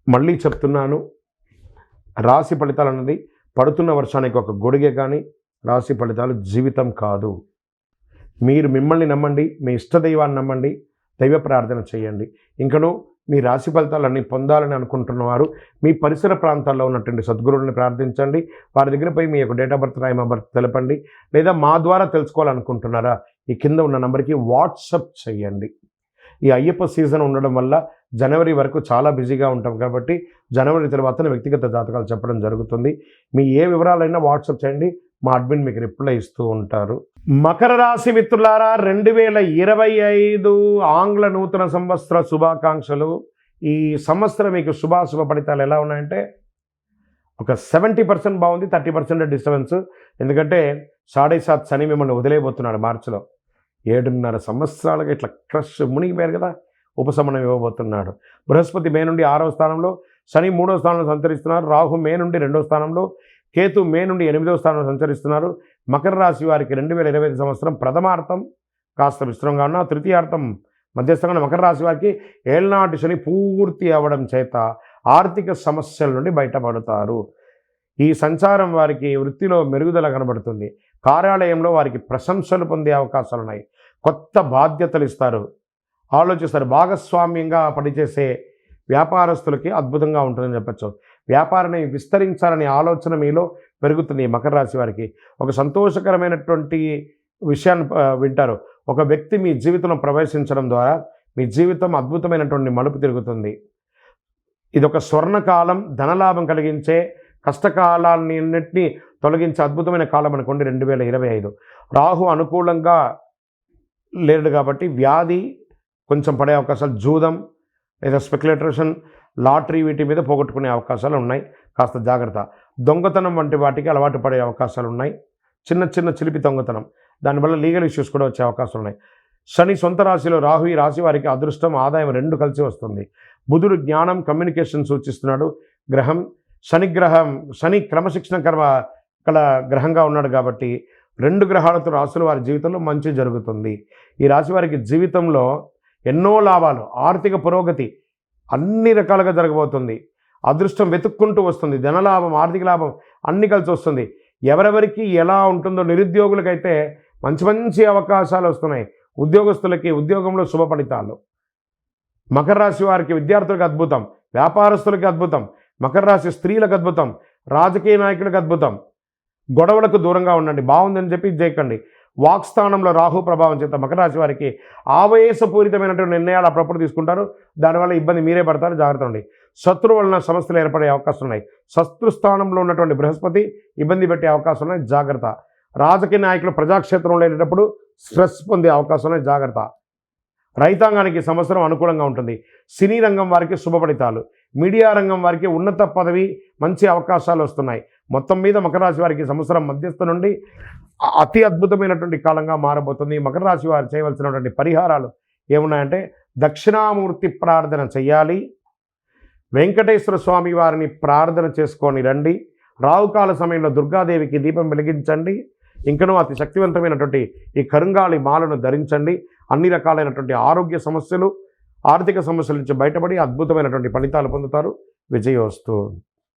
మళ్ళీ చెప్తున్నాను, రాశి ఫలితాలు అన్నది పడుతున్న వర్షానికి ఒక గొడుగే కానీ రాశి ఫలితాలు జీవితం కాదు. మీరు మిమ్మల్ని నమ్మండి, మీ ఇష్టదైవాన్ని నమ్మండి, దైవ ప్రార్థన చేయండి. ఇంకనూ మీ రాశి ఫలితాలన్నీ పొందాలని అనుకుంటున్నవారు మీ పరిసర ప్రాంతాల్లో ఉన్నటువంటి సద్గురువుని ప్రార్థించండి. వారి దగ్గర పోయి మీ యొక్క date of birth, time of birth తెలపండి. లేదా మా ద్వారా తెలుసుకోవాలనుకుంటున్నారా, ఈ కింద ఉన్న నెంబర్కి వాట్సప్ చేయండి. ఈ అయ్యప్ప సీజన్ ఉండడం వల్ల జనవరి వరకు చాలా బిజీగా ఉంటాం కాబట్టి జనవరి తర్వాత వ్యక్తిగత జాతకాలు చెప్పడం జరుగుతుంది. మీ ఏ వివరాలైనా వాట్సాప్ చేయండి, మా అడ్మిన్ మీకు రిప్లై ఇస్తూ ఉంటారు. మకర రాశి మిత్రులారా, 2025 ఆంగ్ల నూతన సంవత్సర శుభాకాంక్షలు. ఈ సంవత్సరం మీకు శుభాశుభ ఫలితాలు ఎలా ఉన్నాయంటే ఒక 70% బాగుంది, 30% డిస్టర్బెన్స్. ఎందుకంటే 7.5 శని మిమ్మల్ని వదిలేయబోతున్నాడు మార్చిలో. 7.5 సంవత్సరాలుగా ఇట్లా క్రష్ మునిగిపోయారు కదా, ఉపశమనం ఇవ్వబోతున్నాడు. బృహస్పతి మే నుండి 6వ స్థానంలో, శని 3వ స్థానంలో సంచరిస్తున్నారు. రాహు మే నుండి 2వ స్థానంలో, కేతు మే నుండి 8వ స్థానంలో సంచరిస్తున్నారు. మకర రాశి వారికి 2025 సంవత్సరం ప్రథమార్థం కాస్త విస్తృతంగా ఉన్న, తృతీయార్థం మధ్యస్థంగా ఉన్న. మకర రాశి వారికి ఏళ్నాటి శని పూర్తి అవ్వడం చేత ఆర్థిక సమస్యల నుండి బయటపడతారు. ఈ సంచారం వారికి వృత్తిలో మెరుగుదల కనబడుతుంది. కార్యాలయంలో వారికి ప్రశంసలు పొందే అవకాశాలు ఉన్నాయి. కొత్త బాధ్యతలు ఇస్తారు, ఆలోచిస్తారు. భాగస్వామ్యంగా పనిచేసే వ్యాపారస్తులకి అద్భుతంగా ఉంటుందని చెప్పచ్చు. వ్యాపారాన్ని విస్తరించాలనే ఆలోచన మీలో పెరుగుతుంది. మకర రాశి వారికి ఒక సంతోషకరమైనటువంటి విషయాన్ని వింటారు. ఒక వ్యక్తి మీ జీవితంలో ప్రవేశించడం ద్వారా మీ జీవితం అద్భుతమైనటువంటి మలుపు తిరుగుతుంది. ఇది ఒక స్వర్ణకాలం, ధనలాభం కలిగించే, కష్టకాలాన్నిన్నింటినీ తొలగించే అద్భుతమైన కాలం అనుకోండి 2025. రాహు అనుకూలంగా లేడు కాబట్టి వ్యాధి కొంచెం పడే అవకాశాలు, జూదం లేదా స్పెక్యులేటేషన్, లాటరీ వీటి మీద పోగొట్టుకునే అవకాశాలు ఉన్నాయి. కాస్త జాగ్రత్త. దొంగతనం వంటి వాటికి అలవాటు పడే అవకాశాలు ఉన్నాయి. చిన్న చిన్న చిలిపి దొంగతనం, దానివల్ల లీగల్ ఇష్యూస్ కూడా వచ్చే అవకాశాలు ఉన్నాయి. శని సొంత రాశిలో రాహు, ఈ రాశి వారికి అదృష్టం, ఆదాయం 2 కలిసి వస్తుంది. బుధుడు జ్ఞానం, కమ్యూనికేషన్ సూచిస్తున్నాడు గ్రహం. శని క్రమశిక్షణ కల గ్రహంగా ఉన్నాడు కాబట్టి 2 గ్రహాలతో రాశుల వారి జీవితంలో మంచి జరుగుతుంది. ఈ రాశి వారికి జీవితంలో ఎన్నో లాభాలు, ఆర్థిక పురోగతి అన్ని రకాలుగా జరగబోతుంది. అదృష్టం వెతుక్కుంటూ వస్తుంది. ధనలాభం, ఆర్థిక లాభం అన్ని కలిసి వస్తుంది. ఎవరెవరికి ఎలా ఉంటుందో, నిరుద్యోగులకైతే మంచి మంచి అవకాశాలు వస్తున్నాయి. ఉద్యోగస్తులకి ఉద్యోగంలో శుభ ఫలితాలు. మకర రాశి వారికి విద్యార్థులకు అద్భుతం, వ్యాపారస్తులకి అద్భుతం, మకర రాశి స్త్రీలకు అద్భుతం, రాజకీయ నాయకులకు అద్భుతం. గొడవలకు దూరంగా ఉండండి, బాగుందని చెప్పి చేయకండి. వాక్స్థానంలో రాహు ప్రభావం చేత మకర రాశి వారికి ఆవేశపూరితమైనటువంటి నిర్ణయాలు అప్పుడప్పుడు తీసుకుంటారు. దానివల్ల ఇబ్బంది మీరే పడతారు, జాగ్రత్త అండి. శత్రువు వలన సమస్యలు ఏర్పడే అవకాశం ఉన్నాయి. శత్రుస్థానంలో ఉన్నటువంటి బృహస్పతి ఇబ్బంది పెట్టే అవకాశం ఉన్నాయి, జాగ్రత్త. రాజకీయ నాయకులు ప్రజాక్షేత్రంలో వెళ్ళేటప్పుడు స్ట్రెస్ పొందే అవకాశం ఉన్నాయి, జాగ్రత్త. రైతాంగానికి సంవత్సరం అనుకూలంగా ఉంటుంది. సినీ రంగం వారికి శుభ ఫలితాలు, మీడియా రంగం వారికి ఉన్నత పదవి, మంచి అవకాశాలు వస్తున్నాయి. మొత్తం మీద మకర రాశి వారికి సంవత్సరం మధ్యస్థ నుండి అతి అద్భుతమైనటువంటి కాలంగా మారబోతుంది. మకర రాశి వారు చేయవలసినటువంటి పరిహారాలు ఏమున్నాయంటే, దక్షిణామూర్తి ప్రార్థన చేయాలి, వెంకటేశ్వర స్వామి వారిని ప్రార్థన చేసుకొని రండి, రావుకాల సమయంలో దుర్గాదేవికి దీపం వెలిగించండి, ఇంకనూ అతి శక్తివంతమైనటువంటి ఈ కరుంగాళి మాలను ధరించండి. అన్ని రకాలైనటువంటి ఆరోగ్య సమస్యలు, ఆర్థిక సమస్యల నుంచి బయటపడి అద్భుతమైనటువంటి ఫలితాలు పొందుతారు. విజయోస్తు.